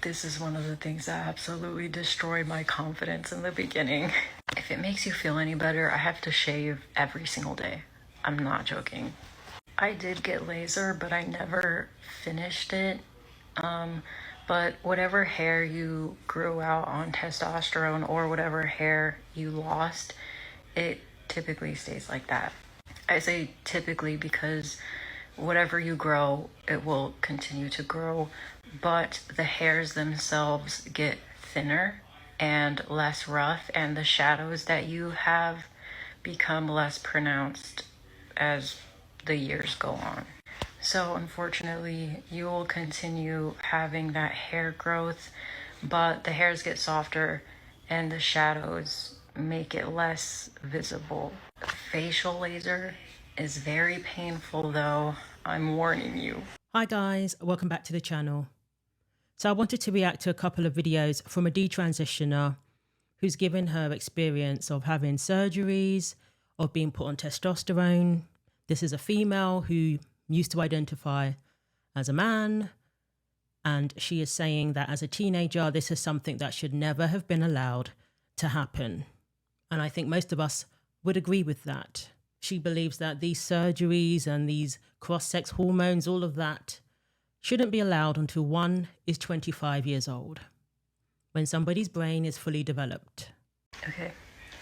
This is one of the things that absolutely destroyed my confidence in the beginning. If it makes you feel any better, I have to shave every single day. I'm not joking. I did get laser, but I never finished it. But whatever hair you grew out on testosterone or whatever hair you lost, it typically stays like that. I say typically because whatever you grow, it will continue to grow, but the hairs themselves get thinner and less rough, and the shadows that you have become less pronounced as the years go on. So unfortunately, you will continue having that hair growth, but the hairs get softer and the shadows make it less visible. Facial laser is very painful though, I'm warning you. Hi guys, welcome back to the channel. So I wanted to react to a couple of videos from a detransitioner who's given her experience of having surgeries, of being put on testosterone. This is a female who used to identify as a man, and she is saying that as a teenager, this is something that should never have been allowed to happen. And I think most of us would agree with that. She believes that these surgeries and these cross-sex hormones, all of that, shouldn't be allowed until one is 25 years old, when somebody's brain is fully developed. Okay,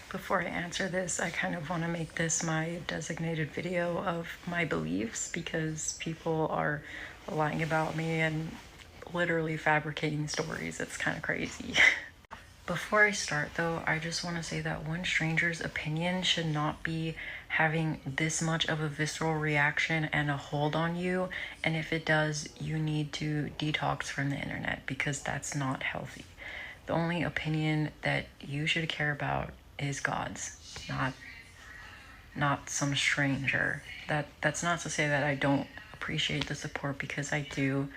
before I answer this, I kind of want to make this my designated video of my beliefs because people are lying about me and literally fabricating stories. It's kind of crazy. Before I start though, I just want to say that one stranger's opinion should not be having this much of a visceral reaction and a hold on you, and if it does, you need to detox from the internet because that's not healthy. The only opinion that you should care about is God's, not some stranger. That's not to say that I don't appreciate the support, because I do,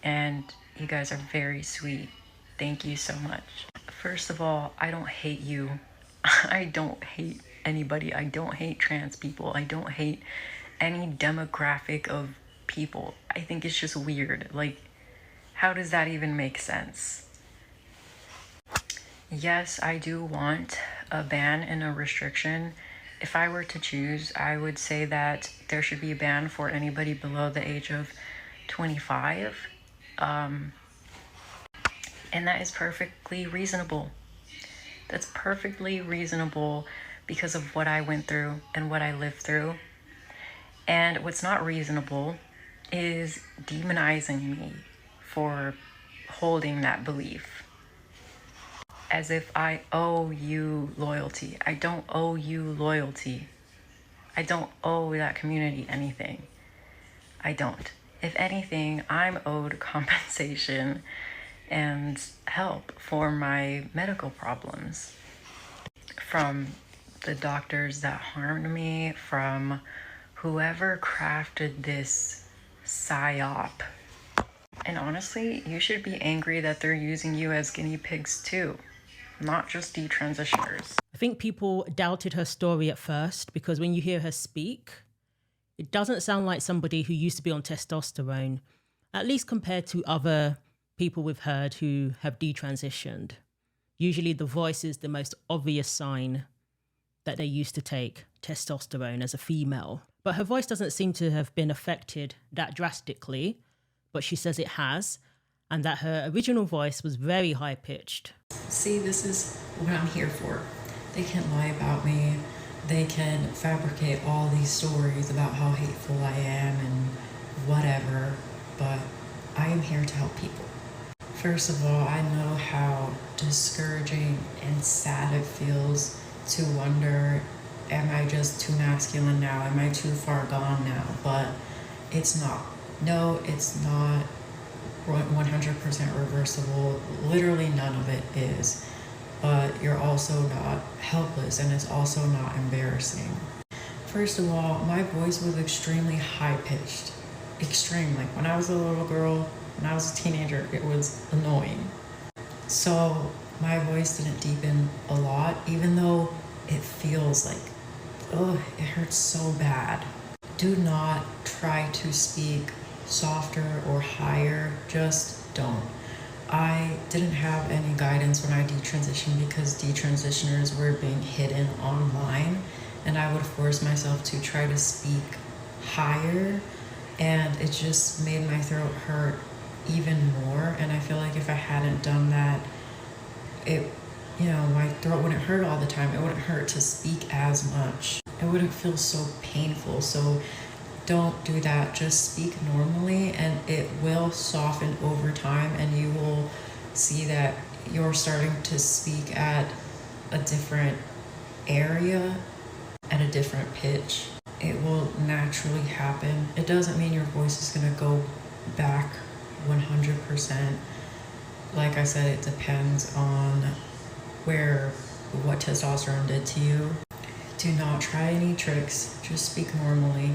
and you guys are very sweet. Thank you so much. First of all, I don't hate you. I don't hate anybody. I don't hate trans people. I don't hate any demographic of people. I think it's just weird. Like, how does that even make sense? Yes, I do want a ban and a restriction. If I were to choose, I would say that there should be a ban for anybody below the age of 25. And that is perfectly reasonable. That's perfectly reasonable because of what I went through and what I lived through. And what's not reasonable is demonizing me for holding that belief, as if I owe you loyalty. I don't owe you loyalty. I don't owe that community anything. I don't. If anything, I'm owed compensation and help for my medical problems from the doctors that harmed me, from whoever crafted this psyop. And honestly, you should be angry that they're using you as guinea pigs too, not just detransitioners. I think people doubted her story at first because when you hear her speak, it doesn't sound like somebody who used to be on testosterone, at least compared to other people we've heard who have detransitioned. Usually the voice is the most obvious sign that they used to take testosterone as a female. But her voice doesn't seem to have been affected that drastically, but she says it has, and that her original voice was very high-pitched. See, this is what I'm here for. They can lie about me. They can fabricate all these stories about how hateful I am and whatever, but I am here to help people. First of all, I know how discouraging and sad it feels to wonder, am I just too masculine now? Am I too far gone now? But it's not. No, it's not 100% reversible. Literally none of it is. But you're also not helpless, and it's also not embarrassing. First of all, my voice was extremely high-pitched. Extreme. Like when I was a little girl, when I was a teenager, it was annoying. So my voice didn't deepen a lot, even though it feels like, oh, it hurts so bad. Do not try to speak softer or higher. Just don't. I didn't have any guidance when I detransitioned because detransitioners were being hidden online, and I would force myself to try to speak higher, and it just made my throat hurt even more. And I feel like if I hadn't done that, my throat wouldn't hurt all the time. It wouldn't hurt to speak as much. It wouldn't feel so painful. So don't do that. Just speak normally, and it will soften over time, and you will see that you're starting to speak at a different area, at a different pitch. It will naturally happen. It doesn't mean your voice is going to go back 100%. Like I said, it depends on what testosterone did to you. Do not try any tricks. Just speak normally.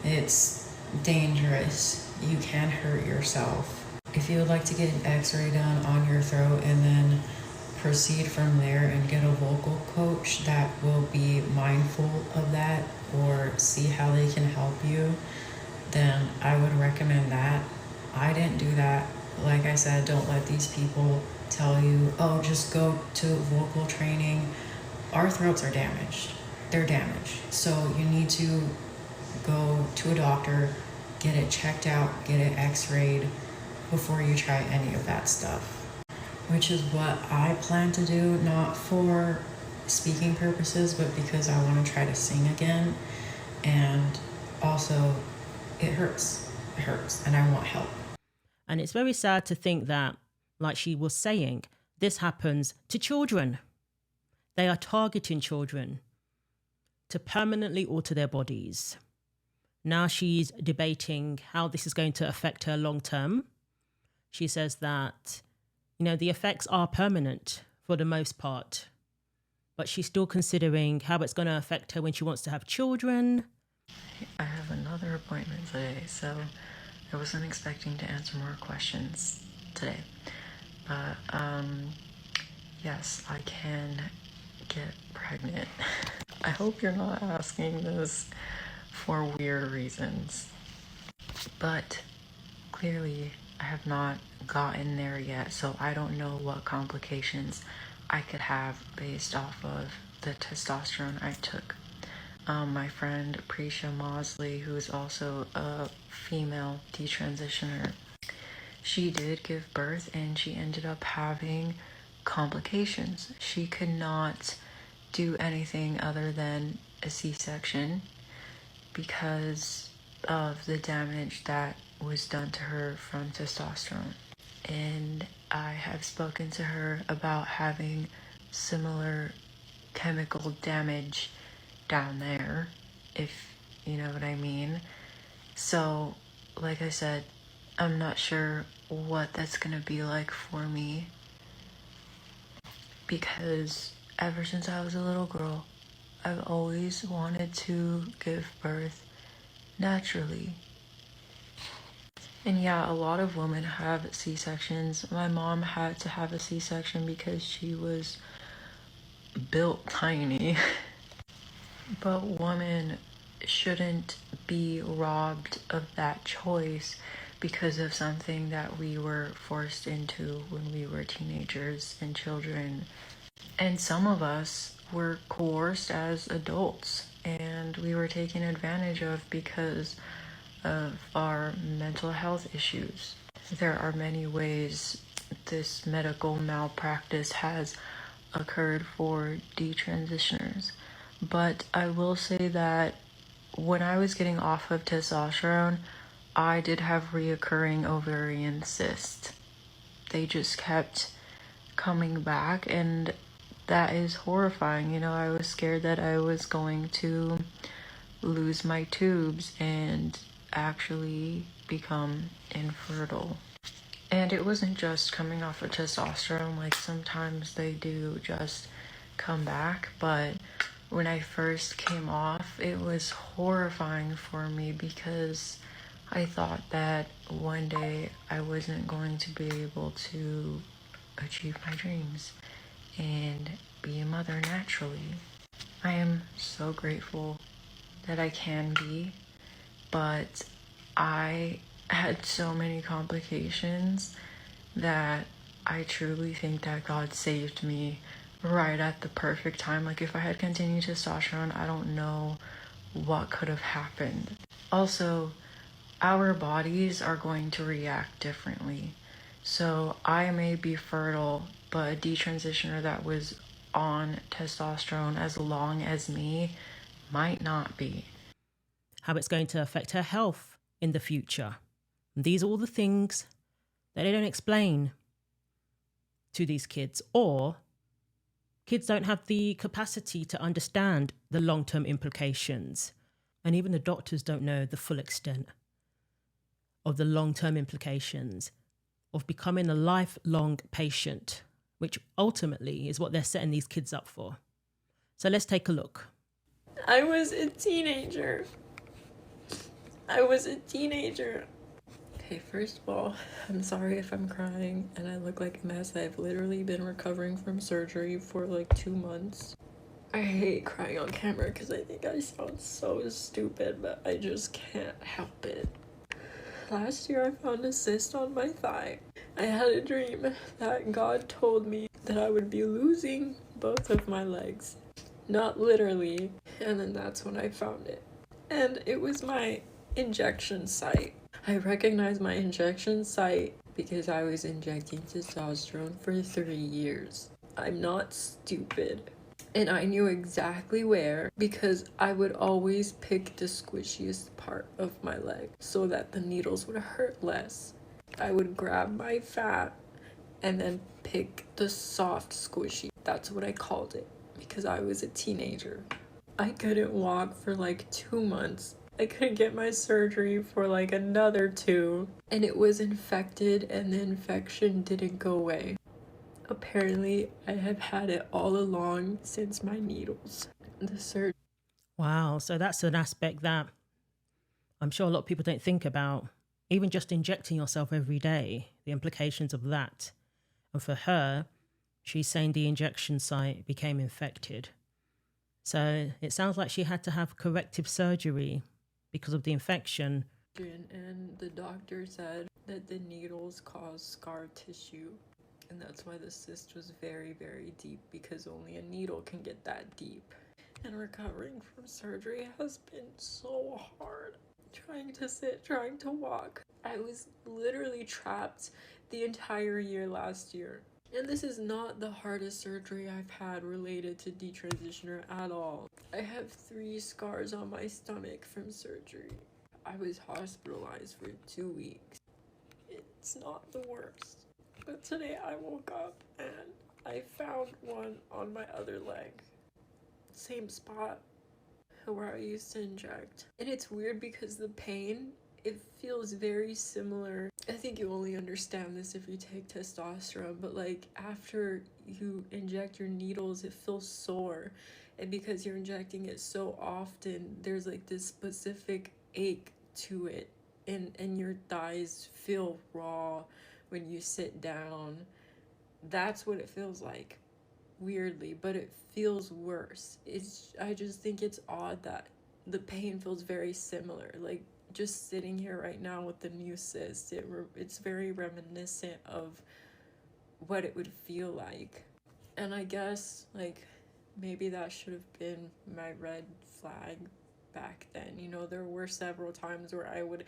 It's dangerous. You can hurt yourself. If you would like to get an x-ray done on your throat and then proceed from there and get a vocal coach that will be mindful of that or see how they can help you, then I would recommend that. I didn't do that. Like I said, don't let these people tell you, oh, just go to vocal training. Our throats are damaged. They're damaged. So you need to go to a doctor, get it checked out, get it x-rayed before you try any of that stuff. Which is what I plan to do, not for speaking purposes, but because I want to try to sing again. And also, it hurts. It hurts, and I want help. And it's very sad to think that, like she was saying, this happens to children. They are targeting children to permanently alter their bodies. Now she's debating how this is going to affect her long term. She says that, the effects are permanent for the most part, but she's still considering how it's going to affect her when she wants to have children. I have another appointment today, so I wasn't expecting to answer more questions today. But, yes, I can get pregnant. I hope you're not asking this for weird reasons. But clearly, I have not gotten there yet, so I don't know what complications I could have based off of the testosterone I took. My friend Prisha Mosley, who is also a female detransitioner, she did give birth and she ended up having complications. She could not do anything other than a C-section because of the damage that was done to her from testosterone. And I have spoken to her about having similar chemical damage down there, if you know what I mean. So, like I said, I'm not sure what that's gonna be like for me, because ever since I was a little girl, I've always wanted to give birth naturally. And yeah, a lot of women have C-sections. My mom had to have a C-section because she was built tiny. But women shouldn't be robbed of that choice because of something that we were forced into when we were teenagers and children. And some of us were coerced as adults, and we were taken advantage of because of our mental health issues. There are many ways this medical malpractice has occurred for detransitioners. But I will say that when I was getting off of testosterone, I did have reoccurring ovarian cysts. They just kept coming back, and that is horrifying. I was scared that I was going to lose my tubes and actually become infertile. And it wasn't just coming off of testosterone, like sometimes they do just come back, but when I first came off, it was horrifying for me because I thought that one day I wasn't going to be able to achieve my dreams and be a mother naturally. I am so grateful that I can be, but I had so many complications that I truly think that God saved me right at the perfect time. Like, if I had continued testosterone, I don't know what could have happened. Also, our bodies are going to react differently. So I may be fertile, but a detransitioner that was on testosterone as long as me might not be. How it's going to affect her health in the future. And these are all the things that they don't explain to these kids, or kids don't have the capacity to understand the long-term implications. And even the doctors don't know the full extent of the long-term implications of becoming a lifelong patient, which ultimately is what they're setting these kids up for. So let's take a look. I was a teenager. Okay, first of all, I'm sorry if I'm crying and I look like a mess. I've literally been recovering from surgery for like 2 months. I hate crying on camera because I think I sound so stupid, but I just can't help it. Last year I found a cyst on my thigh. I had a dream that God told me that I would be losing both of my legs. Not literally. And then that's when I found it. And it was my injection site. I recognized my injection site because I was injecting testosterone for 3 years. I'm not stupid. And I knew exactly where because I would always pick the squishiest part of my leg so that the needles would hurt less. I would grab my fat and then pick the soft squishy. That's what I called it because I was a teenager. I couldn't walk for like 2 months. I couldn't get my surgery for like another 2. And it was infected and the infection didn't go away. Apparently, I have had it all along since my needles. Wow, so that's an aspect that I'm sure a lot of people don't think about. Even just injecting yourself every day, the implications of that. And for her, she's saying the injection site became infected. So it sounds like she had to have corrective surgery because of the infection. And the doctor said that the needles cause scar tissue. And that's why the cyst was very, very deep because only a needle can get that deep. And recovering from surgery has been so hard. Trying to sit, trying to walk. I was literally trapped the entire year last year. And this is not the hardest surgery I've had related to detransitioner at all. I have 3 scars on my stomach from surgery. I was hospitalized for 2 weeks. It's not the worst. But today I woke up and I found one on my other leg. Same spot where I used to inject. And it's weird because the pain, it feels very similar. I think you only understand this if you take testosterone, but like after you inject your needles, it feels sore. And because you're injecting it so often, there's like this specific ache to it. And your thighs feel raw when you sit down. That's what it feels like, weirdly, but it feels worse. I just think it's odd that the pain feels very similar. Like just sitting here right now with the new cyst, it's very reminiscent of what it would feel like. And I guess like maybe that should have been my red flag back then. You know, there were several times where I would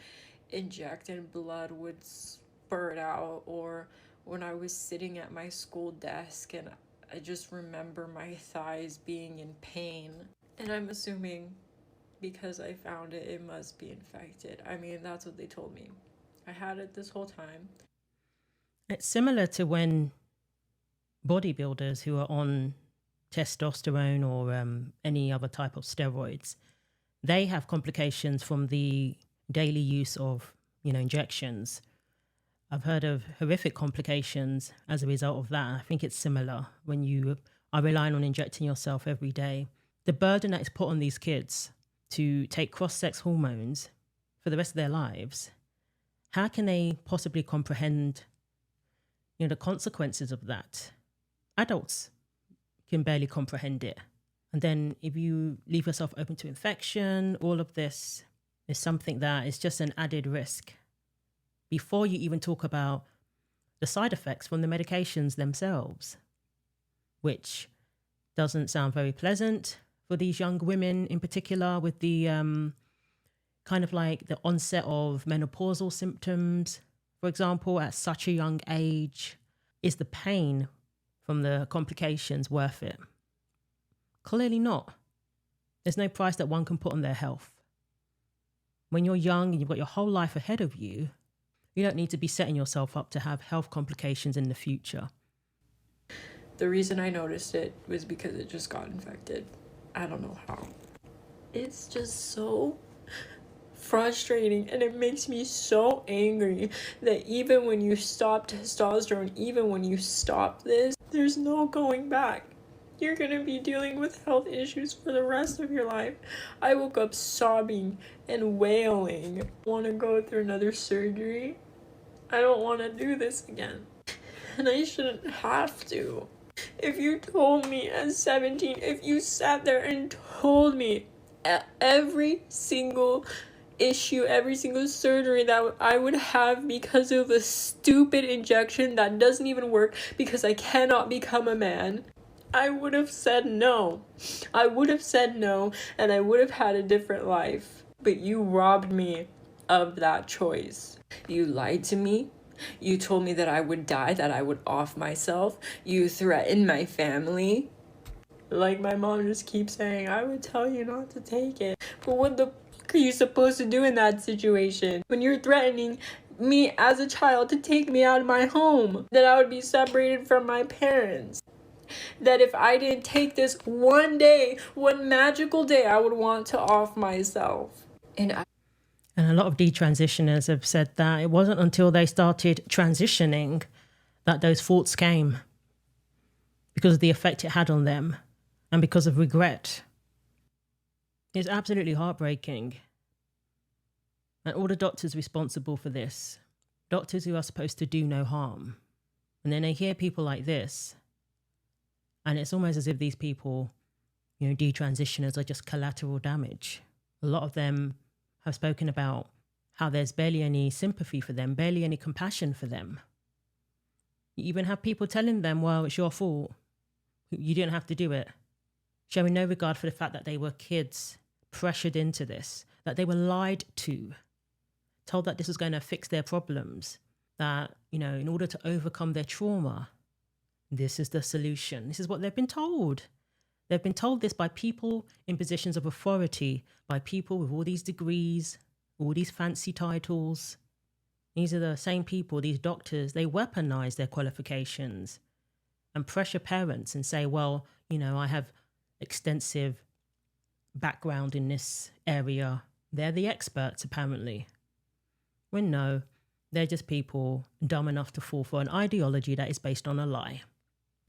inject and blood would spurt out, or when I was sitting at my school desk and I just remember my thighs being in pain. And I'm assuming because I found it, it must be infected. I mean, that's what they told me. I had it this whole time. It's similar to when bodybuilders who are on testosterone or any other type of steroids, they have complications from the daily use of, injections. I've heard of horrific complications as a result of that. I think it's similar when you are relying on injecting yourself every day. The burden that is put on these kids to take cross-sex hormones for the rest of their lives, how can they possibly comprehend, the consequences of that? Adults can barely comprehend it. And then if you leave yourself open to infection, all of this is something that is just an added risk. Before you even talk about the side effects from the medications themselves, which doesn't sound very pleasant for these young women in particular, with the kind of like the onset of menopausal symptoms, for example, at such a young age. Is the pain from the complications worth it? Clearly not. There's no price that one can put on their health. When you're young and you've got your whole life ahead of you, you don't need to be setting yourself up to have health complications in the future. The reason I noticed it was because it just got infected. I don't know how. It's just so frustrating, and it makes me so angry that even when you stop testosterone, even when you stop this, there's no going back. You're gonna be dealing with health issues for the rest of your life. I woke up sobbing and wailing. I want to go through another surgery. I don't want to do this again. And I shouldn't have to. If you told me at 17, if you sat there and told me every single issue, every single surgery that I would have because of a stupid injection that doesn't even work because I cannot become a man, I would have said no. I would have said no, and I would have had a different life. But you robbed me of that choice. You lied to me. You told me that I would die, that I would off myself. You threatened my family. Like my mom just keeps saying, I would tell you not to take it. But what the fuck are you supposed to do in that situation? When you're threatening me as a child to take me out of my home, that I would be separated from my parents. That if I didn't take this one day, one magical day, I would want to off myself. And a lot of detransitioners have said that it wasn't until they started transitioning that those thoughts came, because of the effect it had on them and because of regret. It's absolutely heartbreaking. And all the doctors responsible for this, doctors who are supposed to do no harm, and then they hear people like this, and it's almost as if these people, detransitioners, are just collateral damage. A lot of them have spoken about how there's barely any sympathy for them, barely any compassion for them. You even have people telling them, well, it's your fault. You didn't have to do it. Showing no regard for the fact that they were kids, pressured into this, that they were lied to, told that this was going to fix their problems, that, in order to overcome their trauma, this is the solution. This is what they've been told. They've been told this by people in positions of authority, by people with all these degrees, all these fancy titles. These are the same people, these doctors, they weaponize their qualifications and pressure parents and say, well, I have extensive background in this area. They're the experts, apparently. When no, they're just people dumb enough to fall for an ideology that is based on a lie.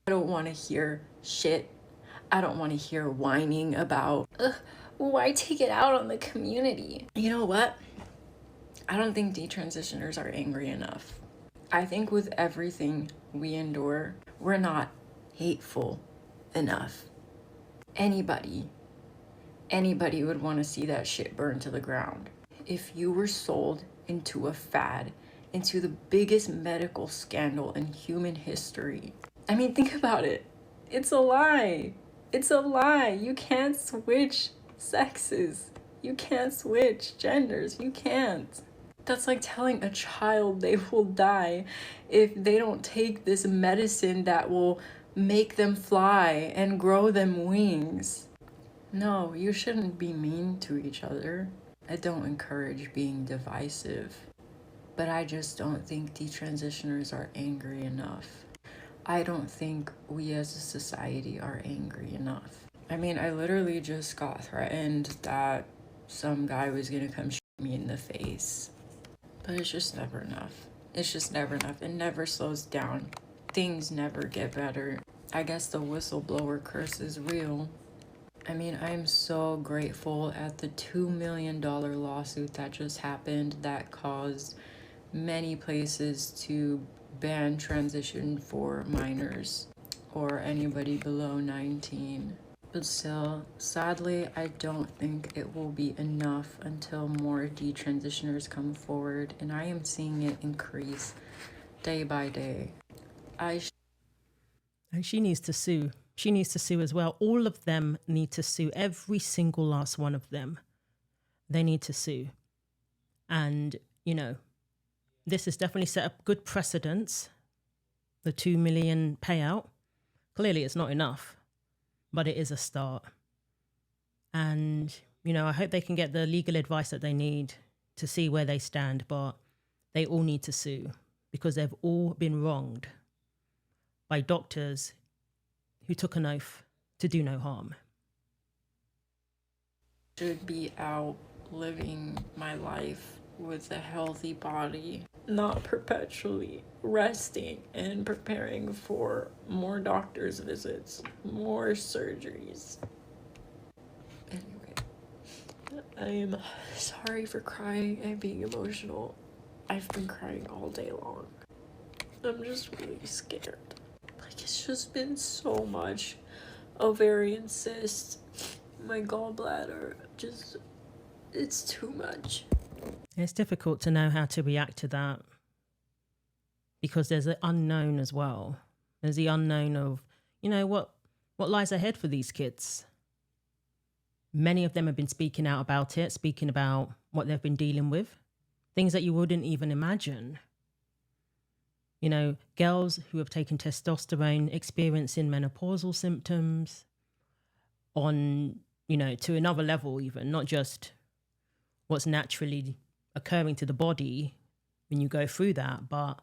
I don't want to hear shit. I don't want to hear whining about, why take it out on the community? You know what? I don't think detransitioners are angry enough. I think with everything we endure, we're not hateful enough. Anybody would want to see that shit burn to the ground. If you were sold into a fad, into the biggest medical scandal in human history, I mean, think about it. It's a lie. It's a lie. You can't switch sexes. You can't switch genders. You can't. That's like telling a child they will die if they don't take this medicine that will make them fly and grow them wings. No, you shouldn't be mean to each other. I don't encourage being divisive, but I just don't think detransitioners are angry enough. I don't think we as a society are angry enough. I mean, I literally just got threatened that some guy was gonna come shoot me in the face. But it's just never enough. It's just never enough. It never slows down. Things never get better. I guess the whistleblower curse is real. I mean, I'm so grateful at the $2 million lawsuit that just happened that caused many places to ban transition for minors or anybody below 19. But still, sadly, I don't think it will be enough until more detransitioners come forward, and I am seeing it increase day by day. And she needs to sue. She needs to sue as well. All of them need to sue. Every single last one of them. They need to sue. And, you know, this has definitely set up good precedents. The 2 million payout. Clearly it's not enough, but it is a start. And, you know, I hope they can get the legal advice that they need to see where they stand, but they all need to sue because they've all been wronged by doctors who took an oath to do no harm. Should be out living my life with a healthy body, not perpetually resting and preparing for more doctor's visits, more surgeries. Anyway, I am sorry for crying and being emotional. I've been crying all day long. I'm just really scared. Like, it's just been so much. Ovarian cyst, my gallbladder, just, it's too much. It's difficult to know how to react to that because there's the unknown as well. There's the unknown of, you know, what lies ahead for these kids. Many of them have been speaking out about it, speaking about what they've been dealing with, things that you wouldn't even imagine. You know, girls who have taken testosterone experiencing menopausal symptoms on, you know, to another level even, not just what's naturally occurring to the body when you go through that, but,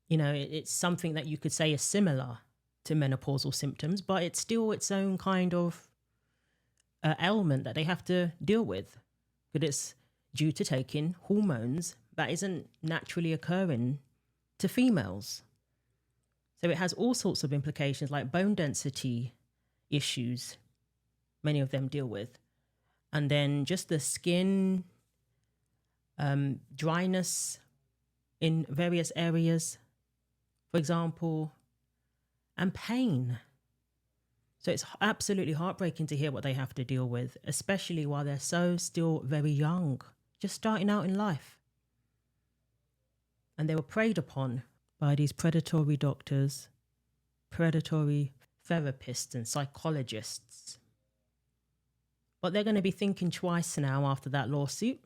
you know, it's something that you could say is similar to menopausal symptoms, but it's still its own kind of ailment that they have to deal with. But it's due to taking hormones that isn't naturally occurring to females. So it has all sorts of implications like bone density issues, many of them deal with. And then just the skin, dryness in various areas, for example, and pain. So it's absolutely heartbreaking to hear what they have to deal with, especially while they're so still very young, just starting out in life. And they were preyed upon by these predatory doctors, predatory therapists and psychologists. But they're going to be thinking twice now after that lawsuit.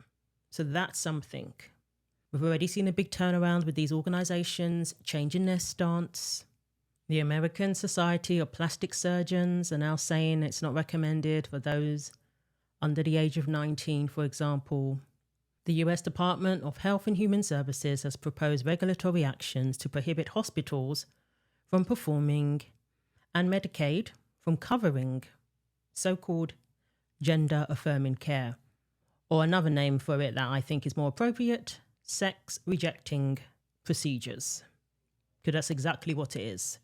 So that's something. We've already seen a big turnaround with these organizations changing their stance. The American Society of Plastic Surgeons are now saying it's not recommended for those under the age of 19, for example. The US Department of Health and Human Services has proposed regulatory actions to prohibit hospitals from performing and Medicaid from covering so-called gender-affirming care, or another name for it that I think is more appropriate, sex-rejecting procedures. Because that's exactly what it is.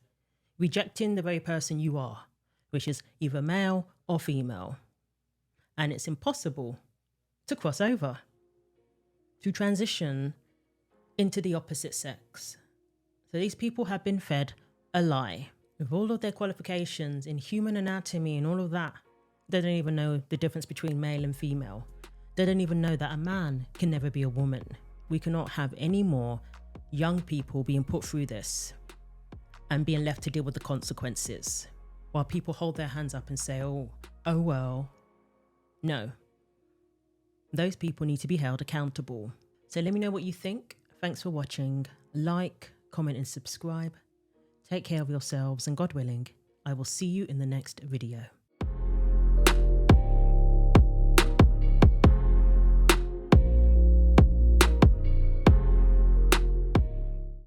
Rejecting the very person you are, which is either male or female. And it's impossible to cross over, to transition into the opposite sex. So these people have been fed a lie. With all of their qualifications in human anatomy and all of that, they don't even know the difference between male and female. They don't even know that a man can never be a woman. We cannot have any more young people being put through this and being left to deal with the consequences while people hold their hands up and say, oh well. No. Those people need to be held accountable. So let me know what you think. Thanks for watching. Like, comment and subscribe. Take care of yourselves and God willing, I will see you in the next video.